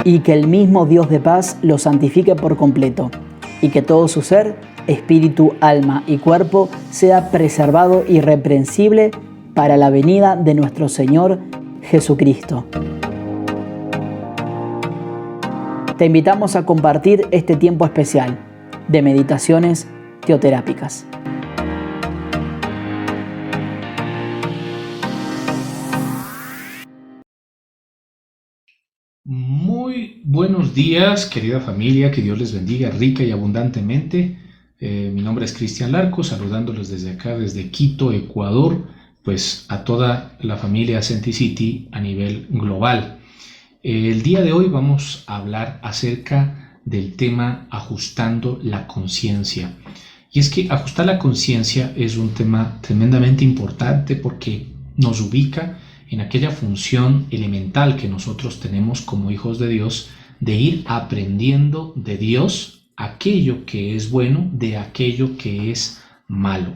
y que el mismo Dios de paz lo santifique por completo, y que todo su ser, espíritu, alma y cuerpo, sea preservado irreprensible para la venida de nuestro Señor Jesucristo. Te invitamos a compartir este tiempo especial de meditaciones teoterápicas. Muy buenos días, querida familia, que Dios les bendiga rica y abundantemente. Mi nombre es Cristian Larco, saludándoles desde acá, desde Quito, Ecuador, pues a toda la familia Centicity a nivel global. El día de hoy vamos a hablar acerca del tema ajustando la conciencia. Y es que ajustar la conciencia es un tema tremendamente importante porque nos ubica en aquella función elemental que nosotros tenemos como hijos de Dios de ir aprendiendo de Dios aquello que es bueno de aquello que es malo.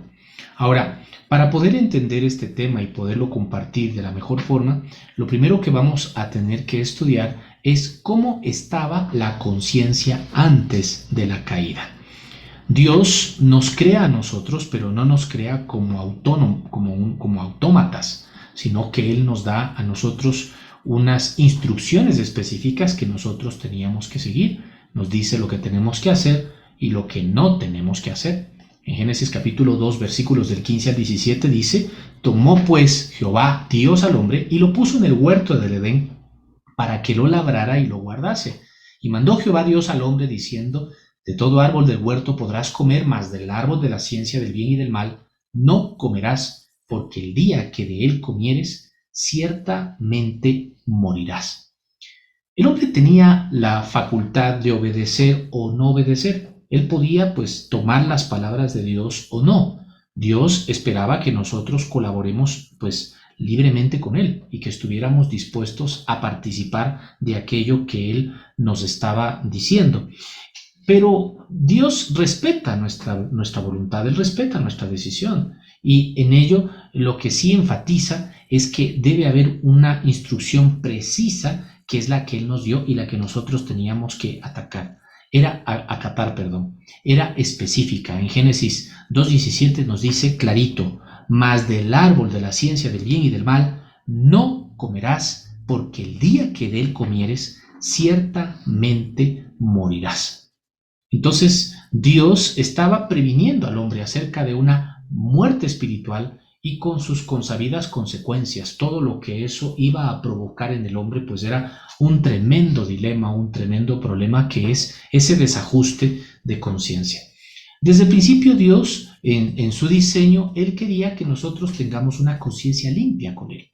Ahora, para poder entender este tema y poderlo compartir de la mejor forma, lo primero que vamos a tener que estudiar es cómo estaba la conciencia antes de la caída. Dios nos crea a nosotros, pero no nos crea como autómatas, sino que Él nos da a nosotros unas instrucciones específicas que nosotros teníamos que seguir. Nos dice lo que tenemos que hacer y lo que no tenemos que hacer. En Génesis capítulo 2, versículos del 15 al 17 dice: tomó pues Jehová Dios al hombre y lo puso en el huerto del Edén para que lo labrara y lo guardase. Y mandó Jehová Dios al hombre diciendo: de todo árbol del huerto podrás comer, mas del árbol de la ciencia del bien y del mal no comerás, porque el día que de él comieres, ciertamente morirás. El hombre tenía la facultad de obedecer o no obedecer. Él podía, pues, tomar las palabras de Dios o no. Dios esperaba que nosotros colaboremos, pues, libremente con Él y que estuviéramos dispuestos a participar de aquello que Él nos estaba diciendo. Pero Dios respeta nuestra voluntad, Él respeta nuestra decisión. Y en ello lo que sí enfatiza es que debe haber una instrucción precisa, que es la que Él nos dio y la que nosotros teníamos que acatar. Era específica. En Génesis 2:17 nos dice clarito: mas del árbol de la ciencia del bien y del mal no comerás, porque el día que de él comieres, ciertamente morirás. Entonces, Dios estaba previniendo al hombre acerca de una muerte espiritual y con sus consabidas consecuencias. Todo lo que eso iba a provocar en el hombre, pues era un tremendo dilema, un tremendo problema, que es ese desajuste de conciencia. Desde el principio Dios, en su diseño, Él quería que nosotros tengamos una conciencia limpia con Él,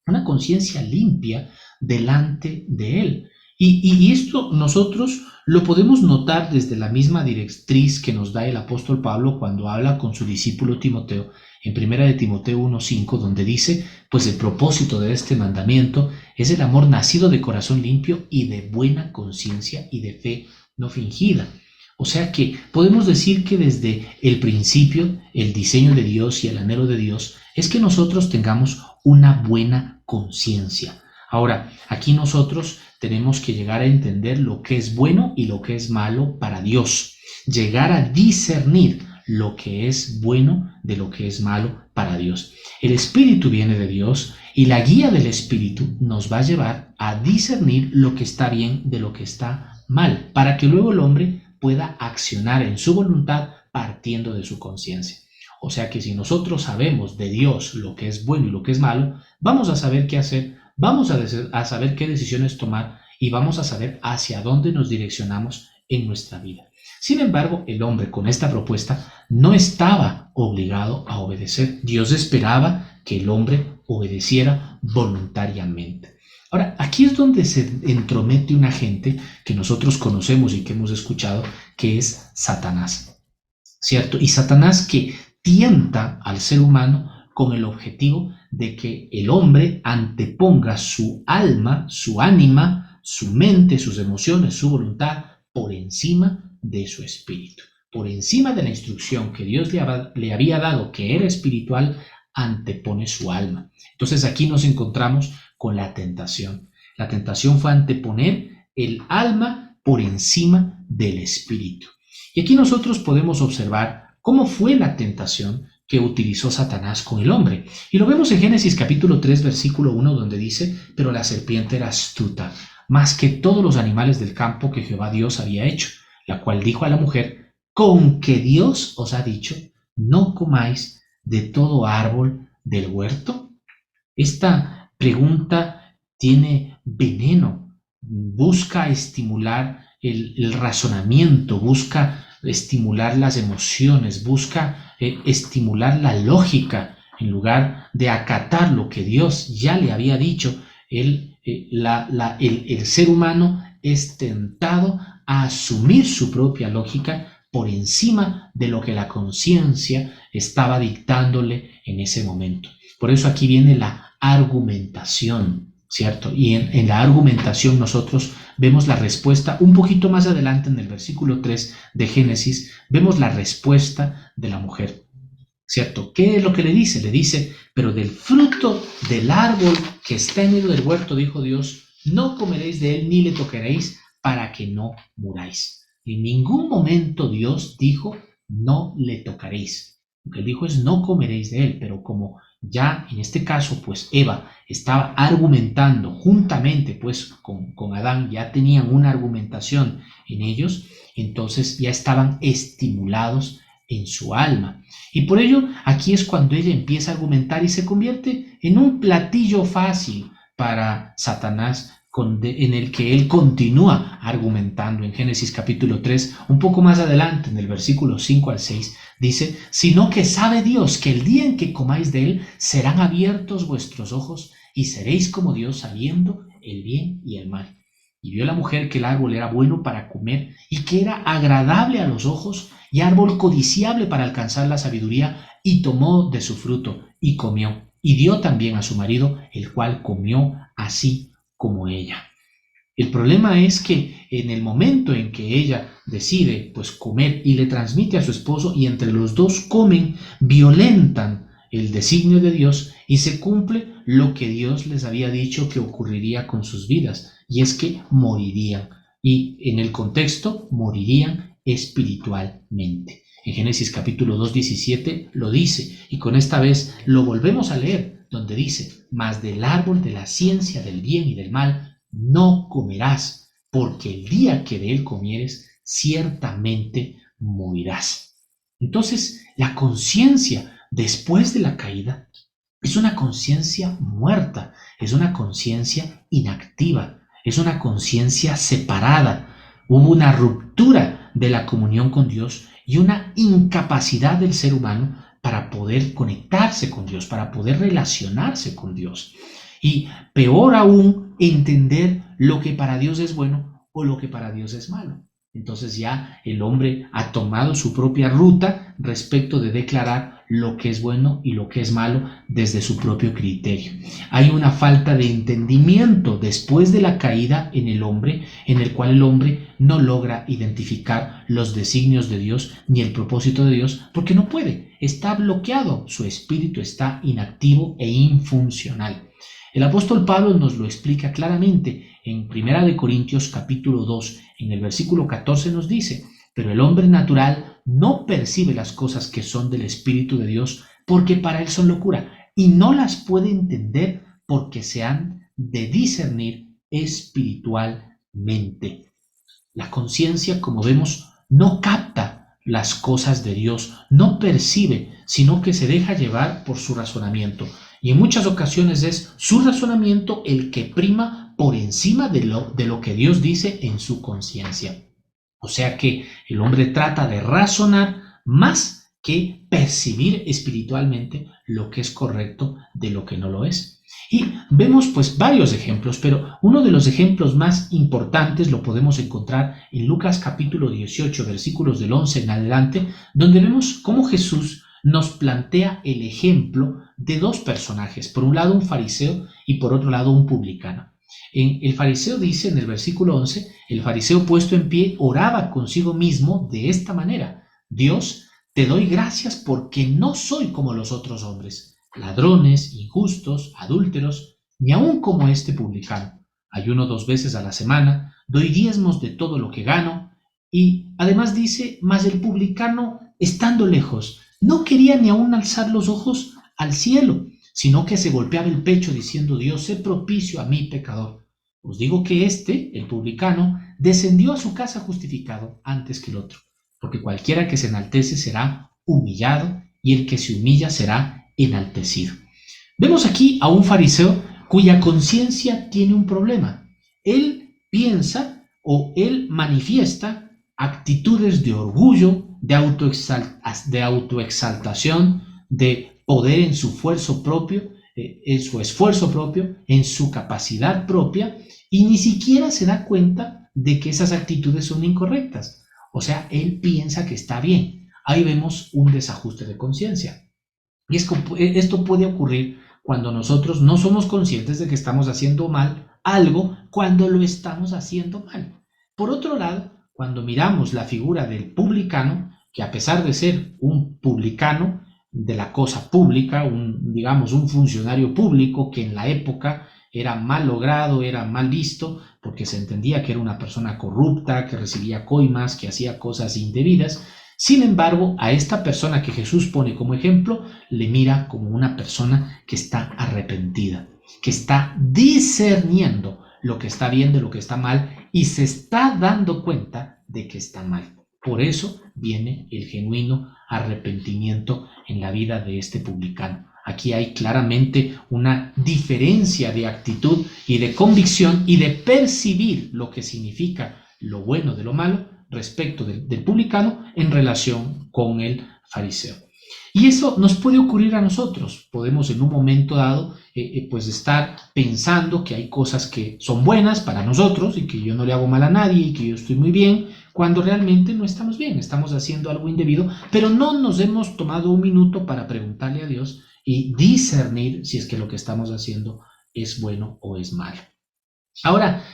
una conciencia limpia delante de Él. Y esto nosotros lo podemos notar desde la misma directriz que nos da el apóstol Pablo cuando habla con su discípulo Timoteo en 1 de Timoteo 1:5, donde dice: pues el propósito de este mandamiento es el amor nacido de corazón limpio y de buena conciencia y de fe no fingida. O sea que podemos decir que desde el principio el diseño de Dios y el anhelo de Dios es que nosotros tengamos una buena conciencia. Ahora, aquí nosotros tenemos que llegar a entender lo que es bueno y lo que es malo para Dios. Llegar a discernir lo que es bueno de lo que es malo para Dios. El Espíritu viene de Dios y la guía del Espíritu nos va a llevar a discernir lo que está bien de lo que está mal, para que luego el hombre pueda accionar en su voluntad partiendo de su conciencia. O sea que si nosotros sabemos de Dios lo que es bueno y lo que es malo, vamos a saber qué hacer, vamos a saber qué decisiones tomar y vamos a saber hacia dónde nos direccionamos en nuestra vida. Sin embargo, el hombre con esta propuesta no estaba obligado a obedecer. Dios esperaba que el hombre obedeciera voluntariamente. Ahora, aquí es donde se entromete un agente que nosotros conocemos y que hemos escuchado, que es Satanás, ¿cierto? Y Satanás que tienta al ser humano con el objetivo de que el hombre anteponga su alma, su ánima, su mente, sus emociones, su voluntad por encima de su espíritu. Por encima de la instrucción que Dios le había dado, que era espiritual, antepone su alma. Entonces aquí nos encontramos con la tentación. La tentación fue anteponer el alma por encima del espíritu. Y aquí nosotros podemos observar cómo fue la tentación que utilizó Satanás con el hombre. Y lo vemos en Génesis capítulo 3, versículo 1, donde dice: pero la serpiente era astuta, más que todos los animales del campo que Jehová Dios había hecho, la cual dijo a la mujer: con que Dios os ha dicho, no comáis de todo árbol del huerto. Esta pregunta tiene veneno, busca estimular el razonamiento, busca estimular las emociones, busca estimular la lógica. En lugar de acatar lo que Dios ya le había dicho, el ser humano es tentado a asumir su propia lógica por encima de lo que la conciencia estaba dictándole en ese momento. Por eso aquí viene la argumentación, ¿cierto? Y en la argumentación nosotros vemos la respuesta un poquito más adelante en el versículo 3 de Génesis, vemos la respuesta de la mujer, ¿cierto? ¿Qué es lo que le dice? Le dice: pero del fruto del árbol que está en medio del huerto, dijo Dios, no comeréis de él ni le tocaréis, para que no muráis. En ningún momento Dios dijo: no le tocaréis. Lo que él dijo es: no comeréis de él. Pero como ya en este caso pues Eva estaba argumentando juntamente pues con Adán, ya tenían una argumentación en ellos, entonces ya estaban estimulados en su alma. Y por ello aquí es cuando ella empieza a argumentar y se convierte en un platillo fácil para Satanás, en el que él continúa argumentando. En Génesis capítulo 3, un poco más adelante, en el versículo 5 al 6, dice: sino que sabe Dios que el día en que comáis de él serán abiertos vuestros ojos y seréis como Dios, sabiendo el bien y el mal. Y vio la mujer que el árbol era bueno para comer y que era agradable a los ojos y árbol codiciable para alcanzar la sabiduría, y tomó de su fruto y comió, y dio también a su marido, el cual comió así como ella. El problema es que en el momento en que ella decide pues comer y le transmite a su esposo, y entre los dos comen, violentan el designio de Dios y se cumple lo que Dios les había dicho que ocurriría con sus vidas, y es que morirían, y en el contexto morirían espiritualmente. En Génesis capítulo 2, 17 lo dice, y con esta vez lo volvemos a leer, donde dice: mas del árbol de la ciencia del bien y del mal no comerás, porque el día que de él comieres, ciertamente morirás. Entonces, la conciencia después de la caída es una conciencia muerta, es una conciencia inactiva, es una conciencia separada. Hubo una ruptura de la comunión con Dios y una incapacidad del ser humano para poder conectarse con Dios, para poder relacionarse con Dios. Y peor aún, entender lo que para Dios es bueno o lo que para Dios es malo. Entonces ya el hombre ha tomado su propia ruta respecto de declarar lo que es bueno y lo que es malo desde su propio criterio. Hay una falta de entendimiento después de la caída en el hombre, en el cual el hombre no logra identificar los designios de Dios ni el propósito de Dios, porque no puede, está bloqueado, su espíritu está inactivo e infuncional. El apóstol Pablo nos lo explica claramente en 1 Corintios capítulo 2, en el versículo 14 nos dice: pero el hombre natural no percibe las cosas que son del Espíritu de Dios, porque para él son locura, y no las puede entender porque se han de discernir espiritualmente. La conciencia, como vemos, no capta las cosas de Dios, no percibe, sino que se deja llevar por su razonamiento. Y en muchas ocasiones es su razonamiento el que prima por encima de lo que Dios dice en su conciencia. O sea que el hombre trata de razonar más que percibir espiritualmente lo que es correcto de lo que no lo es. Y vemos pues varios ejemplos, pero uno de los ejemplos más importantes lo podemos encontrar en Lucas capítulo 18, versículos del 11 en adelante, donde vemos cómo Jesús nos plantea el ejemplo de dos personajes, por un lado un fariseo y por otro lado un publicano. El fariseo dice en el versículo 11, el fariseo puesto en pie oraba consigo mismo de esta manera: Dios, te doy gracias porque no soy como los otros hombres, ladrones, injustos, adúlteros, ni aun como este publicano. ayuno 2 veces a la semana, doy diezmos de todo lo que gano. Y además dice, mas el publicano, estando lejos, no quería ni aún alzar los ojos al cielo, sino que se golpeaba el pecho diciendo, Dios, sé propicio a mí, pecador. Os digo que el publicano, descendió a su casa justificado antes que el otro, porque cualquiera que se enaltece será humillado, y el que se humilla será enaltecido. Vemos aquí a un fariseo cuya conciencia tiene un problema. Él piensa o él manifiesta actitudes de orgullo, de autoexaltación, de poder en su esfuerzo propio, en su capacidad propia, y ni siquiera se da cuenta de que esas actitudes son incorrectas. O sea, él piensa que está bien. Ahí vemos un desajuste de conciencia. Y esto puede ocurrir cuando nosotros no somos conscientes de que estamos haciendo mal algo cuando lo estamos haciendo mal. Por otro lado, cuando miramos la figura del publicano, que a pesar de ser un publicano de la cosa pública, un funcionario público que en la época era mal logrado, era mal visto, porque se entendía que era una persona corrupta, que recibía coimas, que hacía cosas indebidas. Sin embargo, a esta persona que Jesús pone como ejemplo, le mira como una persona que está arrepentida, que está discerniendo lo que está bien de lo que está mal y se está dando cuenta de que está mal. Por eso viene el genuino arrepentimiento en la vida de este publicano. Aquí hay claramente una diferencia de actitud y de convicción y de percibir lo que significa lo bueno de lo malo respecto del publicano en relación con el fariseo. Y eso nos puede ocurrir a nosotros. Podemos en un momento dado pues estar pensando que hay cosas que son buenas para nosotros y que yo no le hago mal a nadie y que yo estoy muy bien, cuando realmente no estamos bien, estamos haciendo algo indebido, pero no nos hemos tomado un minuto para preguntarle a Dios y discernir si es que lo que estamos haciendo es bueno o es malo. Ahora,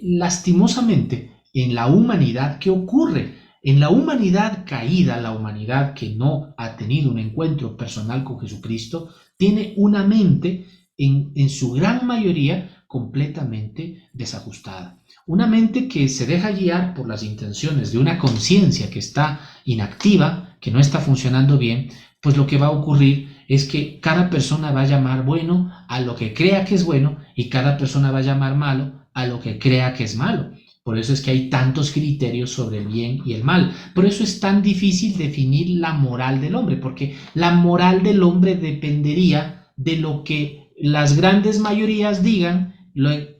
lastimosamente, en la humanidad, ¿qué ocurre? En la humanidad caída, la humanidad que no ha tenido un encuentro personal con Jesucristo, tiene una mente en su gran mayoría completamente desajustada. Una mente que se deja guiar por las intenciones de una conciencia que está inactiva, que no está funcionando bien, pues lo que va a ocurrir es que cada persona va a llamar bueno a lo que crea que es bueno y cada persona va a llamar malo a lo que crea que es malo. Por eso es que hay tantos criterios sobre el bien y el mal. Por eso es tan difícil definir la moral del hombre, porque la moral del hombre dependería de lo que las grandes mayorías digan,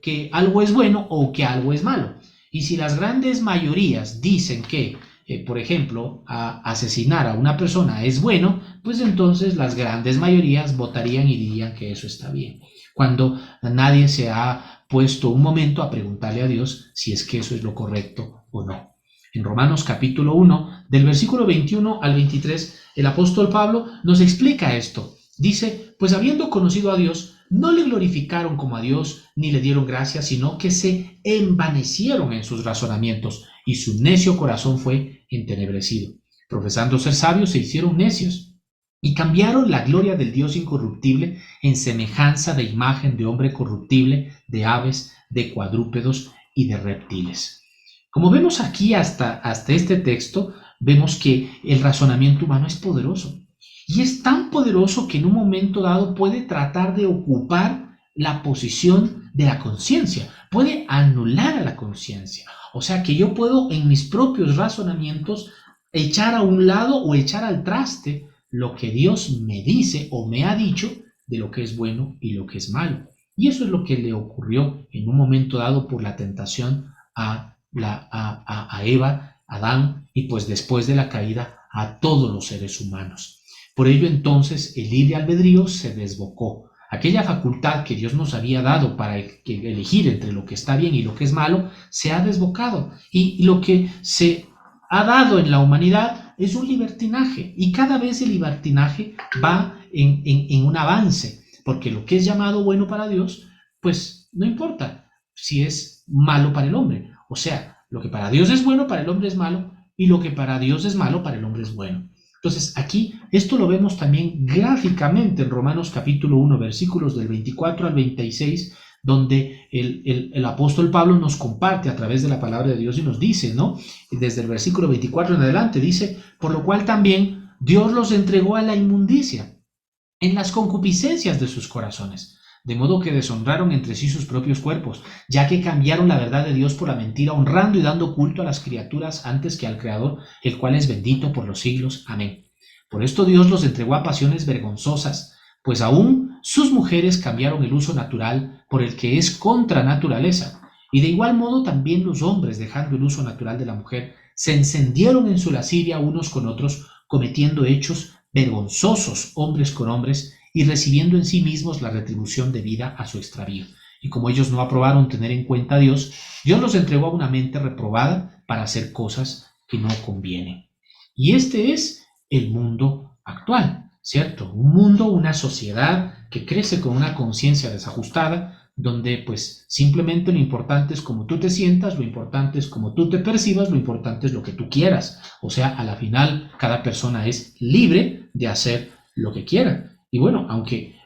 que algo es bueno o que algo es malo. Y si las grandes mayorías dicen que, por ejemplo, asesinar a una persona es bueno, pues entonces las grandes mayorías votarían y dirían que eso está bien. Cuando nadie se ha puesto un momento a preguntarle a Dios si es que eso es lo correcto o no. En Romanos capítulo 1, del versículo 21 al 23, el apóstol Pablo nos explica esto. Dice, pues habiendo conocido a Dios, no le glorificaron como a Dios, ni le dieron gracias, sino que se envanecieron en sus razonamientos, y su necio corazón fue entenebrecido. Profesando ser sabios, se hicieron necios, y cambiaron la gloria del Dios incorruptible en semejanza de imagen de hombre corruptible, de aves, de cuadrúpedos y de reptiles. Como vemos aquí hasta este texto, vemos que el razonamiento humano es poderoso. Y es tan poderoso que en un momento dado puede tratar de ocupar la posición de la conciencia, puede anular a la conciencia. O sea que yo puedo en mis propios razonamientos echar a un lado o echar al traste lo que Dios me dice o me ha dicho de lo que es bueno y lo que es malo. Y eso es lo que le ocurrió en un momento dado por la tentación a Eva, a Adán, y pues después de la caída a todos los seres humanos. Por ello entonces el libre albedrío se desbocó. Aquella facultad que Dios nos había dado para elegir entre lo que está bien y lo que es malo, se ha desbocado. Y lo que se ha dado en la humanidad es un libertinaje. Y cada vez el libertinaje va en un avance. Porque lo que es llamado bueno para Dios, pues no importa si es malo para el hombre. O sea, lo que para Dios es bueno, para el hombre es malo. Y lo que para Dios es malo, para el hombre es bueno. Entonces aquí esto lo vemos también gráficamente en Romanos capítulo 1, versículos del 24 al 26, donde el apóstol Pablo nos comparte a través de la palabra de Dios y nos dice, ¿no? Desde el versículo 24 en adelante dice, por lo cual también Dios los entregó a la inmundicia en las concupiscencias de sus corazones, de modo que deshonraron entre sí sus propios cuerpos, ya que cambiaron la verdad de Dios por la mentira, honrando y dando culto a las criaturas antes que al Creador, el cual es bendito por los siglos. Amén. Por esto Dios los entregó a pasiones vergonzosas, pues aún sus mujeres cambiaron el uso natural por el que es contra naturaleza, y de igual modo también los hombres, dejando el uso natural de la mujer, se encendieron en su lascivia unos con otros, cometiendo hechos vergonzosos hombres con hombres y recibiendo en sí mismos la retribución debida a su extravío. Y como ellos no aprobaron tener en cuenta a Dios, Dios los entregó a una mente reprobada para hacer cosas que no convienen. Y este es el mundo actual, ¿cierto? Un mundo, una sociedad que crece con una conciencia desajustada, donde pues simplemente lo importante es cómo tú te sientas, lo importante es cómo tú te percibas, lo importante es lo que tú quieras. O sea, a la final cada persona es libre de hacer lo que quiera. Y bueno, aunque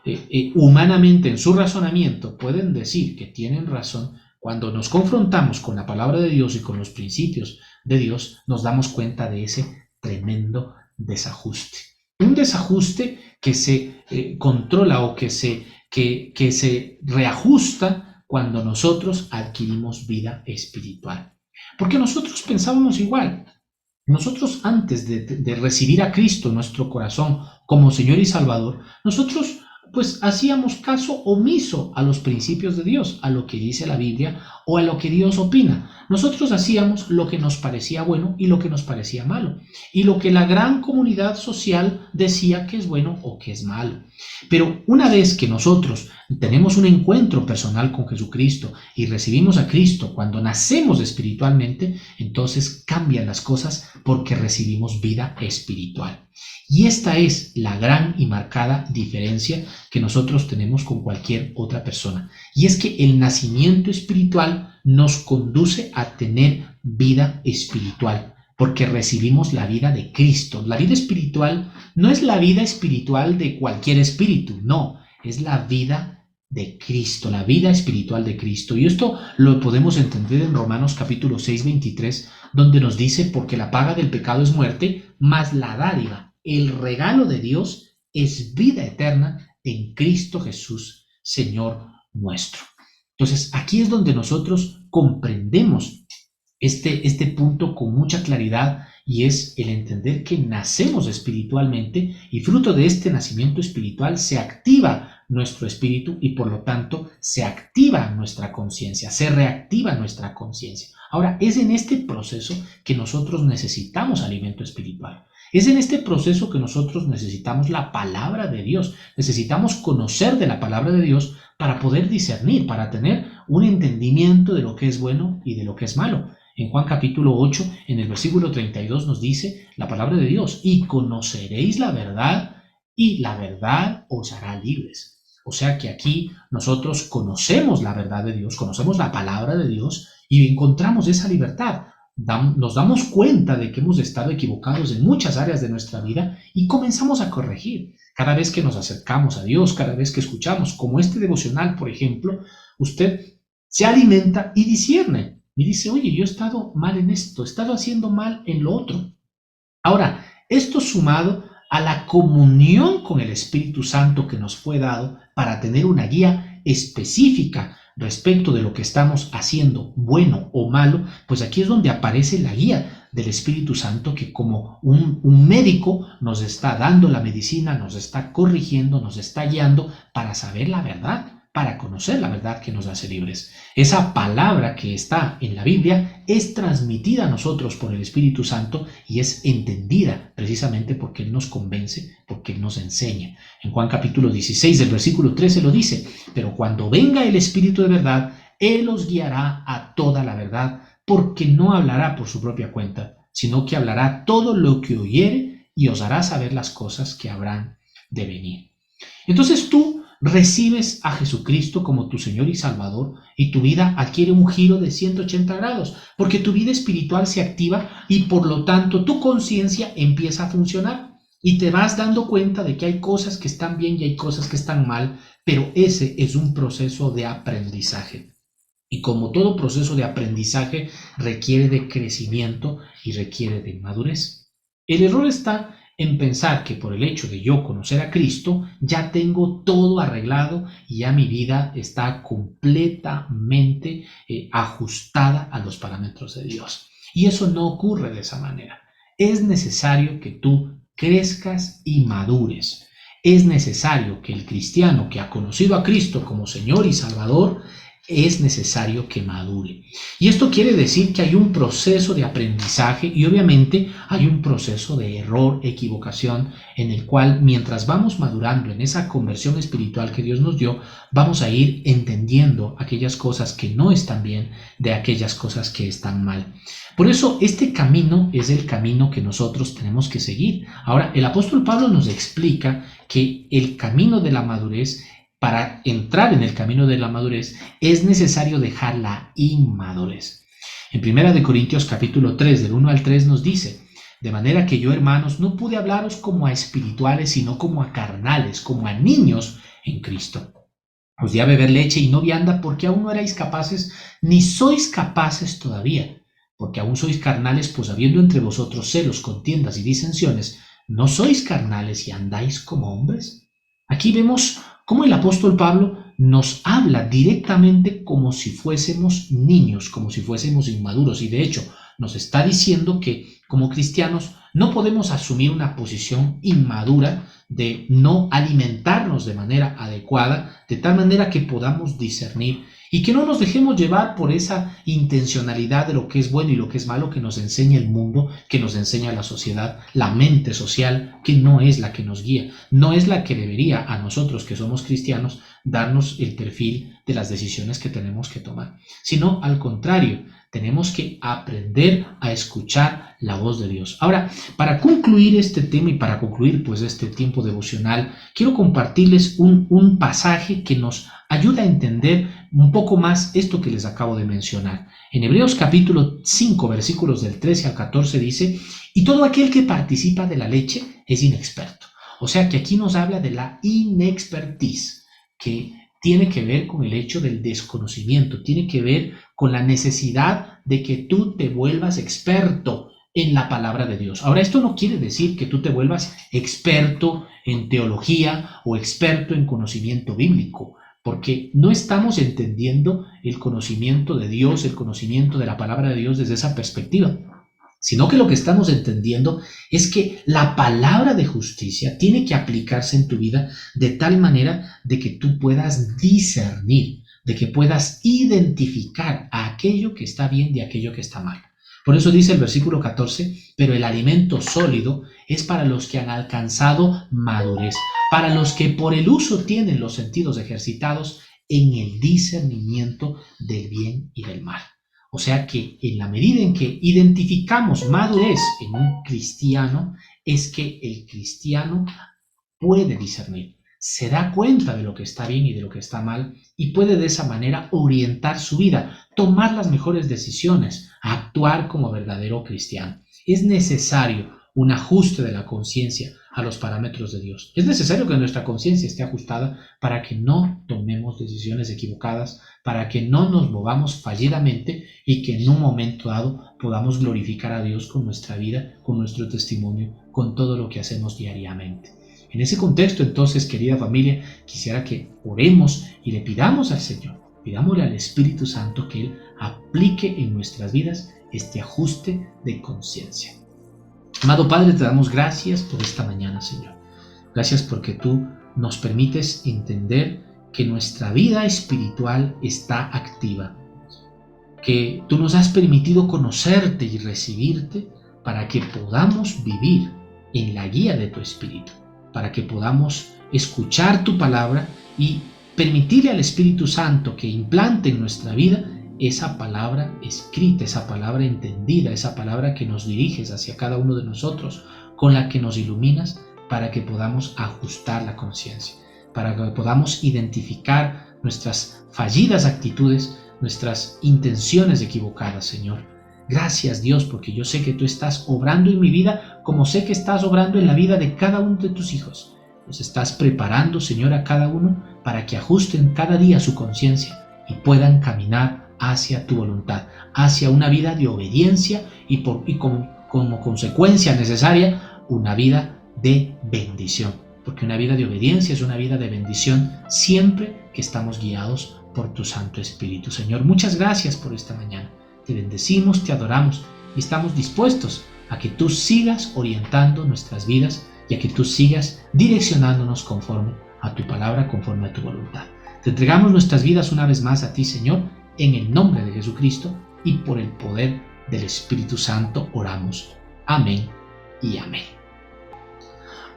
humanamente en su razonamiento pueden decir que tienen razón, cuando nos confrontamos con la palabra de Dios y con los principios de Dios, nos damos cuenta de ese tremendo desajuste. Un desajuste que se controla o que se reajusta cuando nosotros adquirimos vida espiritual. Porque nosotros pensábamos igual. Nosotros antes de recibir a Cristo en nuestro corazón como Señor y Salvador, nosotros pues hacíamos caso omiso a los principios de Dios, a lo que dice la Biblia o a lo que Dios opina. Nosotros hacíamos lo que nos parecía bueno y lo que nos parecía malo, y lo que la gran comunidad social decía que es bueno o que es malo. Pero una vez que nosotros tenemos un encuentro personal con Jesucristo y recibimos a Cristo cuando nacemos espiritualmente, entonces cambian las cosas porque recibimos vida espiritual. Y esta es la gran y marcada diferencia que nosotros tenemos con cualquier otra persona. Y es que el nacimiento espiritual nos conduce a tener vida espiritual, porque recibimos la vida de Cristo. La vida espiritual no es la vida espiritual de cualquier espíritu, no, es la vida de Cristo, la vida espiritual de Cristo. Y esto lo podemos entender en Romanos capítulo 6, 23, donde nos dice, porque la paga del pecado es muerte, mas la dádiva, el regalo de Dios es vida eterna en Cristo Jesús, Señor nuestro. Entonces, aquí es donde nosotros comprendemos este punto con mucha claridad, y es el entender que nacemos espiritualmente y fruto de este nacimiento espiritual se activa nuestro espíritu y por lo tanto se activa nuestra conciencia, se reactiva nuestra conciencia. Ahora, es en este proceso que nosotros necesitamos alimento espiritual. Es en este proceso que nosotros necesitamos la palabra de Dios, necesitamos conocer de la palabra de Dios para poder discernir, para tener un entendimiento de lo que es bueno y de lo que es malo. En Juan capítulo 8, en el versículo 32 nos dice la palabra de Dios, y conoceréis la verdad, y la verdad os hará libres. O sea que aquí nosotros conocemos la verdad de Dios, conocemos la palabra de Dios y encontramos esa libertad. Nos damos cuenta de que hemos estado equivocados en muchas áreas de nuestra vida y comenzamos a corregir. Cada vez que nos acercamos a Dios, cada vez que escuchamos, como este devocional, por ejemplo, usted se alimenta y discierne. Y dice, oye, yo he estado mal en esto, he estado haciendo mal en lo otro. Ahora, esto sumado a la comunión con el Espíritu Santo que nos fue dado para tener una guía específica respecto de lo que estamos haciendo, bueno o malo, pues aquí es donde aparece la guía del Espíritu Santo que como un médico nos está dando la medicina, nos está corrigiendo, nos está guiando para saber la verdad, para conocer la verdad que nos hace libres. Esa palabra que está en la Biblia es transmitida a nosotros por el Espíritu Santo y es entendida precisamente porque Él nos convence, porque Él nos enseña. En Juan capítulo 16, del versículo 13 lo dice, pero cuando venga el Espíritu de verdad, Él os guiará a toda la verdad, porque no hablará por su propia cuenta, sino que hablará todo lo que oyere y os hará saber las cosas que habrán de venir. Entonces tú recibes a Jesucristo como tu Señor y Salvador y tu vida adquiere un giro de 180 grados, porque tu vida espiritual se activa y por lo tanto tu conciencia empieza a funcionar y te vas dando cuenta de que hay cosas que están bien y hay cosas que están mal, pero ese es un proceso de aprendizaje. Y como todo proceso de aprendizaje requiere de crecimiento y requiere de madurez. El error está en pensar que por el hecho de yo conocer a Cristo ya tengo todo arreglado y ya mi vida está completamente ajustada a los parámetros de Dios. Y eso no ocurre de esa manera. Es necesario que tú crezcas y madures. Es necesario que el cristiano que ha conocido a Cristo como Señor y Salvador, es necesario que madure. Y esto quiere decir que hay un proceso de aprendizaje y obviamente hay un proceso de error, equivocación, en el cual mientras vamos madurando en esa conversión espiritual que Dios nos dio, vamos a ir entendiendo aquellas cosas que no están bien de aquellas cosas que están mal. Por eso este camino es el camino que nosotros tenemos que seguir. Ahora, el apóstol Pablo nos explica que el camino de la madurez, para entrar en el camino de la madurez, es necesario dejar la inmadurez. En 1 Corintios capítulo 3, del 1 al 3 nos dice: de manera que yo, hermanos, no pude hablaros como a espirituales, sino como a carnales, como a niños en Cristo. Os di a beber leche y no vianda, porque aún no erais capaces, ni sois capaces todavía, porque aún sois carnales, pues habiendo entre vosotros celos, contiendas y disensiones, ¿no sois carnales y andáis como hombres? Aquí vemos cómo el apóstol Pablo nos habla directamente como si fuésemos niños, como si fuésemos inmaduros, y de hecho nos está diciendo que como cristianos no podemos asumir una posición inmadura de no alimentarnos de manera adecuada, de tal manera que podamos discernir y que no nos dejemos llevar por esa intencionalidad de lo que es bueno y lo que es malo que nos enseña el mundo, que nos enseña la sociedad, la mente social, que no es la que nos guía, no es la que debería a nosotros que somos cristianos darnos el perfil de las decisiones que tenemos que tomar, sino al contrario, tenemos que aprender a escuchar la voz de Dios. Ahora, para concluir este tema y para concluir pues este tiempo devocional, quiero compartirles un pasaje que nos ayuda a entender un poco más esto que les acabo de mencionar. En Hebreos capítulo 5, versículos del 13 al 14 dice: y todo aquel que participa de la leche es inexperto. O sea que aquí nos habla de la inexpertise, que tiene que ver con el hecho del desconocimiento, tiene que ver con la necesidad de que tú te vuelvas experto en la palabra de Dios. Ahora, esto no quiere decir que tú te vuelvas experto en teología o experto en conocimiento bíblico, porque no estamos entendiendo el conocimiento de Dios, el conocimiento de la palabra de Dios desde esa perspectiva, sino que lo que estamos entendiendo es que la palabra de justicia tiene que aplicarse en tu vida de tal manera de que tú puedas discernir, de que puedas identificar a aquello que está bien de aquello que está mal. Por eso dice el versículo 14, pero el alimento sólido es para los que han alcanzado madurez, para los que por el uso tienen los sentidos ejercitados en el discernimiento del bien y del mal. O sea que en la medida en que identificamos madurez en un cristiano, es que el cristiano puede discernir, se da cuenta de lo que está bien y de lo que está mal y puede de esa manera orientar su vida, tomar las mejores decisiones, actuar como verdadero cristiano. Es necesario un ajuste de la conciencia a los parámetros de Dios. Es necesario que nuestra conciencia esté ajustada para que no tomemos decisiones equivocadas, para que no nos movamos fallidamente y que en un momento dado podamos glorificar a Dios con nuestra vida, con nuestro testimonio, con todo lo que hacemos diariamente. En ese contexto, entonces, querida familia, quisiera que oremos y le pidamos al Señor, pidámosle al Espíritu Santo que Él aplique en nuestras vidas este ajuste de conciencia. Amado Padre, te damos gracias por esta mañana, Señor. Gracias porque tú nos permites entender que nuestra vida espiritual está activa, que tú nos has permitido conocerte y recibirte para que podamos vivir en la guía de tu Espíritu, para que podamos escuchar tu palabra y permitirle al Espíritu Santo que implante en nuestra vida esa palabra escrita, esa palabra entendida, esa palabra que nos diriges hacia cada uno de nosotros, con la que nos iluminas para que podamos ajustar la conciencia, para que podamos identificar nuestras fallidas actitudes, nuestras intenciones equivocadas, Señor. Gracias, Dios, porque yo sé que tú estás obrando en mi vida como sé que estás obrando en la vida de cada uno de tus hijos. Nos estás preparando, Señor, a cada uno para que ajusten cada día su conciencia y puedan caminar hacia tu voluntad, hacia una vida de obediencia y como consecuencia necesaria, una vida de bendición. Porque una vida de obediencia es una vida de bendición siempre que estamos guiados por tu Santo Espíritu. Señor, muchas gracias por esta mañana. Te bendecimos, te adoramos y estamos dispuestos a que tú sigas orientando nuestras vidas y a que tú sigas direccionándonos conforme a tu palabra, conforme a tu voluntad. Te entregamos nuestras vidas una vez más a ti, Señor, en el nombre de Jesucristo y por el poder del Espíritu Santo oramos. Amén y amén.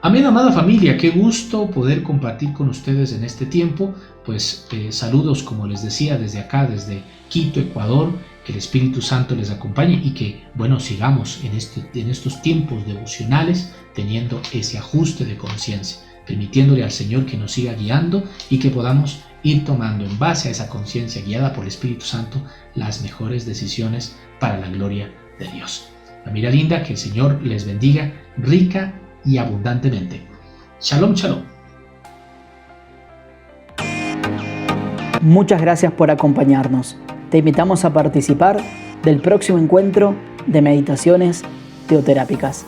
Amén, amada familia, qué gusto poder compartir con ustedes en este tiempo. Pues saludos, como les decía, desde acá, desde Quito, Ecuador. Que el Espíritu Santo les acompañe y que, bueno, sigamos en estos tiempos devocionales teniendo ese ajuste de conciencia, permitiéndole al Señor que nos siga guiando y que podamos ir tomando en base a esa conciencia guiada por el Espíritu Santo las mejores decisiones para la gloria de Dios. Familia linda, que el Señor les bendiga rica y abundantemente. Shalom, shalom. Muchas gracias por acompañarnos. Te invitamos a participar del próximo encuentro de meditaciones teoterápicas.